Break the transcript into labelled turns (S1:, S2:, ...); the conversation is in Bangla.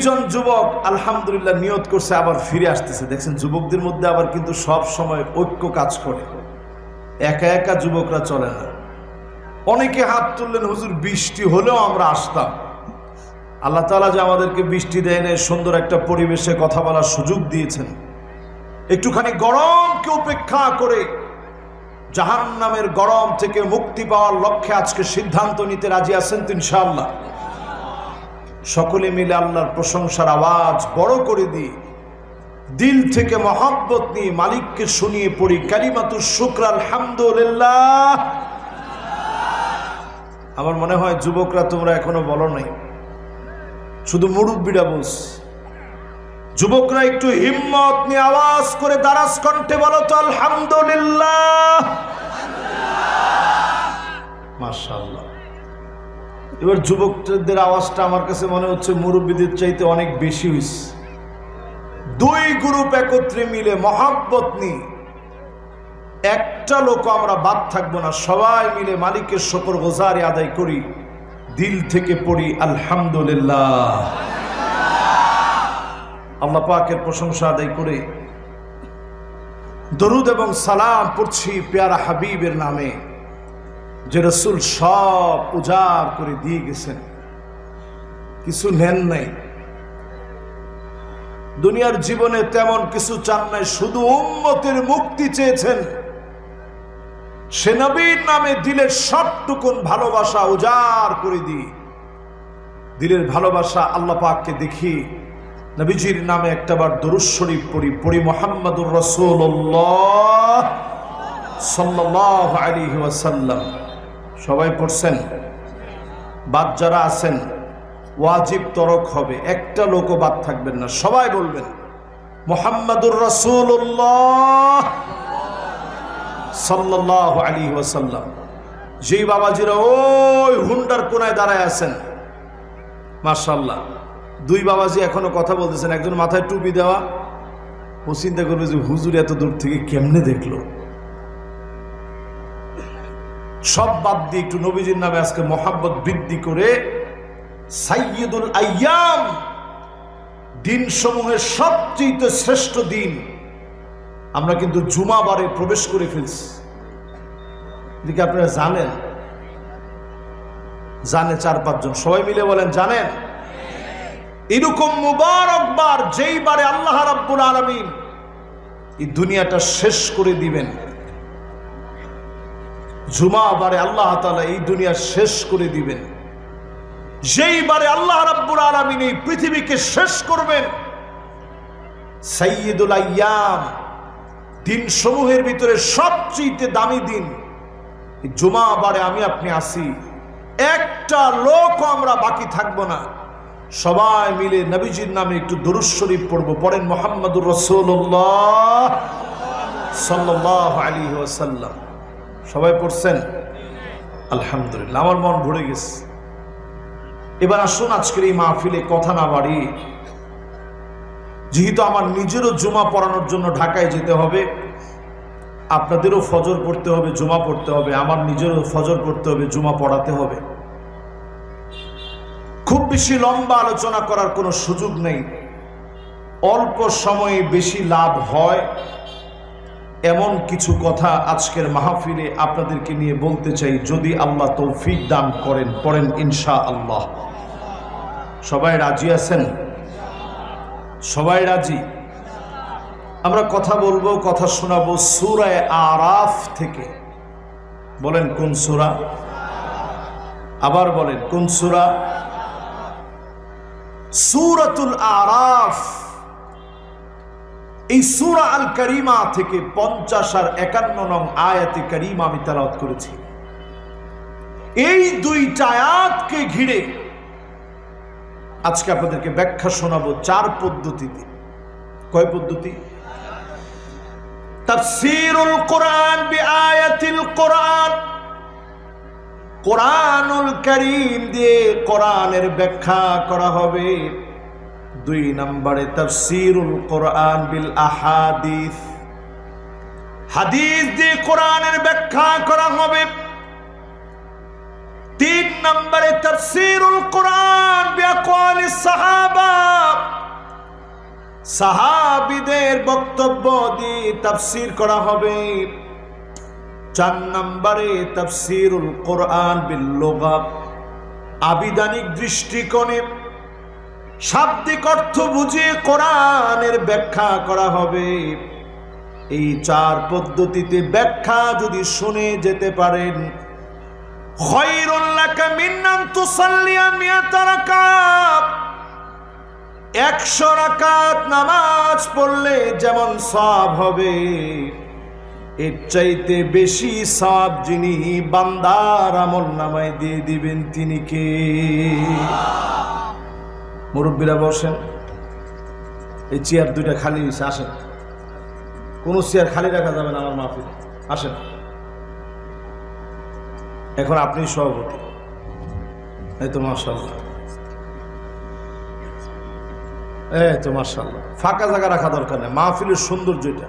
S1: দুইজন যুবক আলহামদুলিল্লাহ নিয়ত করছে আবার ফিরে আসতেছে। দেখছেন যুবকদের মধ্যে আবার কিন্তু সব সময় ঐক্য কাজ করে, একা একা যুবকরা চলে না। অনেকে হাত তুললেন, হুজুর বৃষ্টি হলেও আমরা আসতাম। আল্লাহ তাআলা যে আমাদেরকে বৃষ্টি দেয় না, সুন্দর একটা পরিবেশে কথা বলার সুযোগ দিয়েছেন, একটুখানি গরমকে উপেক্ষা করে জাহান্নামের গরম থেকে মুক্তি পাওয়ার লক্ষ্যে আজকে সিদ্ধান্ত নিতে রাজি আছেন তো ইনশাআল্লাহ? সকলে মিলে আল্লাহর প্রশংসার আওয়াজ বড় করে দিই, দিল থেকে মহব্বত নিয়ে মালিককে শুনিয়ে পড়ি কালিমাতুশ শুকর আলহামদুলিল্লাহ। আমার মনে হয় যুবকরা তোমরা এখনো বলো নাই, শুধু মুরব্বীরা বলছে। যুবকরা একটু হিম্মত নিয়ে আওয়াজ করে দারাজ কণ্ঠে বলো তো আলহামদুলিল্লাহ। মাশাআল্লাহ। এবার যুবকদের আওয়াজটা আমার কাছে মনে হচ্ছে মুরব্বীদের চাইতে অনেক বেশি হয়েছে। দুই গ্রুপ একত্রে মিলে মহব্বত নিয়ে একটা লোক আমরা বাদ থাকবো না, সবাই মিলে মালিকের শুকর গুজারি আদায় করি, দিল থেকে পড়ি আলহামদুলিল্লাহ। আল্লাহ পাকের প্রশংসা আদায় করে দরুদ এবং সালাম পড়ছি পেয়ারা হাবিবের নামে, যে রাসূল সব উজাড় করে দিয়ে গেছেন, কিছু নেন নাই। দুনিয়ার জীবনে তেমন কিছু চান নাই, শুধু উম্মতের মুক্তি চেয়েছেন। সে নবীর নামে দিলের সবটুকুন ভালোবাসা উজাড় করে দিই, দিলের ভালোবাসা আল্লাহ পাককে দেখি, নবীজির নামে একটাবার দরুদ শরীফ পড়ি মুহাম্মাদুর রাসূলুল্লাহ সাল্লাল্লাহু আলাইহি ওয়াসাল্লাম। সবাই পড়ছেন? বাদ যারা আছেন ওয়াজিব তরক হবে, একটা লোকও বাদ থাকবেন না, সবাই বলবেন মুহাম্মাদুর রাসূলুল্লাহ সাল্লাল্লাহু আলাইহি ওয়াসাল্লাম। যেই বাবাজিরা ওই হুন্ডার কোনায় দাঁড়ায় আছেন, মাশাআল্লাহ, দুই বাবাজি এখনো কথা বলতেছেন। একজন মাথায় টুপি দেওয়া, ও চিন্তা করবে যে হুজুর এত দূর থেকে কেমনে দেখলো। সব বাদ দিয়ে একটু নবীজির নামে আজকে মহব্বত বৃদ্ধি করে সাইয়্যিদুল আইয়াম, দিন সমূহের সবচেয়ে শ্রেষ্ঠ দিন, আমরা কিন্তু জুমাবারে প্রবেশ করে ফেলছি। এদিকে আপনারা জানেন? জানে 4-5 জন, সবাই মিলে বলেন জানেন? এরকম মুবারক বার যেই বারে আল্লাহ রাব্বুল আলামিন এই দুনিয়াটা শেষ করে দিবেন, জুমা বারে আল্লাহ তাআলা এই দুনিয়া শেষ করে দিবেন, যেই বারে আল্লাহ রাব্বুল আলামিন এই পৃথিবীকে শেষ করবেন, সাইয়্যিদুল আইয়াম, দিন সমূহের ভিতরে সবচেয়ে দামি দিন জুমা বারে আমি আপনি আসি, একটা লোক আমরা বাকি থাকবো না, সবাই মিলে নবীজির নামে একটু দরুদ শরীফ পড়বো। পড়েন মুহাম্মাদুর রাসূলুল্লাহ সাল্লাল্লাহু আলাইহি ওয়াসাল্লাম। সবাই পড়ছেন? আলহামদুলিল্লাহ, আমার মন ভরে গেছে। এবার আসুন আজকের এই মাহফিলে কথা না বাড়ি, যেহেতু আমার নিজেরও জুমা পড়ানোর জন্য ঢাকায় যেতে হবে, আপনাদেরও ফজর পড়তে হবে, জুমা পড়তে হবে, আমার নিজেরও ফজর পড়তে হবে, জুমা পড়াতে হবে। খুব বেশি লম্বা আলোচনা করার কোনো সুযোগ নেই, অল্প সময়ে বেশি লাভ হয় এমন কিছু কথা আজকের মাহফিলে আপনাদেরকে নিয়ে বলতে চাই, যদি আল্লাহ তৌফিক দান করেন। পড়েন ইনশাআল্লাহ। সবাই রাজি আছেন? সবাই রাজি? আমরা কথা বলবো, কথা শোনাবো সূরা আরাফ থেকে। বলেন কোন সূরা? আবার বলেন কোন সূরা? সূরাতুল আরাফ। এই সূরা আল কারিমা থেকে 50 আর 51 নং আয়াতে কারিমা আমি তেলাওয়াত করেছি। এই দুইটা আয়াতকে ঘিরে আজকে আপনাদেরকে ব্যাখ্যা শোনাবো 4 পদ্ধতিতে। কয় পদ্ধতি? তাফসীরুল কোরআন বিআয়াতিল কোরআন, কোরআনুল কারীম দিয়ে কোরআনের ব্যাখ্যা করা হবে। 2 নম্বরে তাফসীরুল কোরআন বিল আহাদিস, হাদিস দিয়ে কোরআনের ব্যাখ্যা করা হবে। 3 নম্বরে তাফসীরুল কোরআন বিআকওয়ালিস সাহাবা, সাহাবীদের বক্তব্য দিয়ে তাফসীর করা হবে। 4 নম্বরে তাফসীরুল কোরআন বিল লুগা, আবিধানিক দৃষ্টিকোণে শাব্দিক অর্থ বুঝে কোরআনের ব্যাখ্যা করা হবে। এই 4 পদ্ধতিতে ব্যাখ্যা যদি শুনে যেতে পারেন, খায়রুল লাকা মিন আন তুসাল্লিয়া মিআতা রাকাত, 100 রাকাত নামাজ পড়লে যেমন সওয়াব হবে, এর চাইতে বেশি সওয়াব যিনি বান্দার আমলনামায় দিয়ে দিবেন তিনি কে? মুরব্বীরা বসেন, এই চেয়ার 2টা খালি হয়েছে, আসেন। কোন চেয়ার খালি রাখা যাবে না আমার মাহফিলে, আসেন। এখন আপনি সভাপতি। এই তো মাশাআল্লাহ, এই তো মাশাআল্লাহ। ফাঁকা জায়গা রাখা দরকার নেই, মাহফিলের সৌন্দর্য এটা।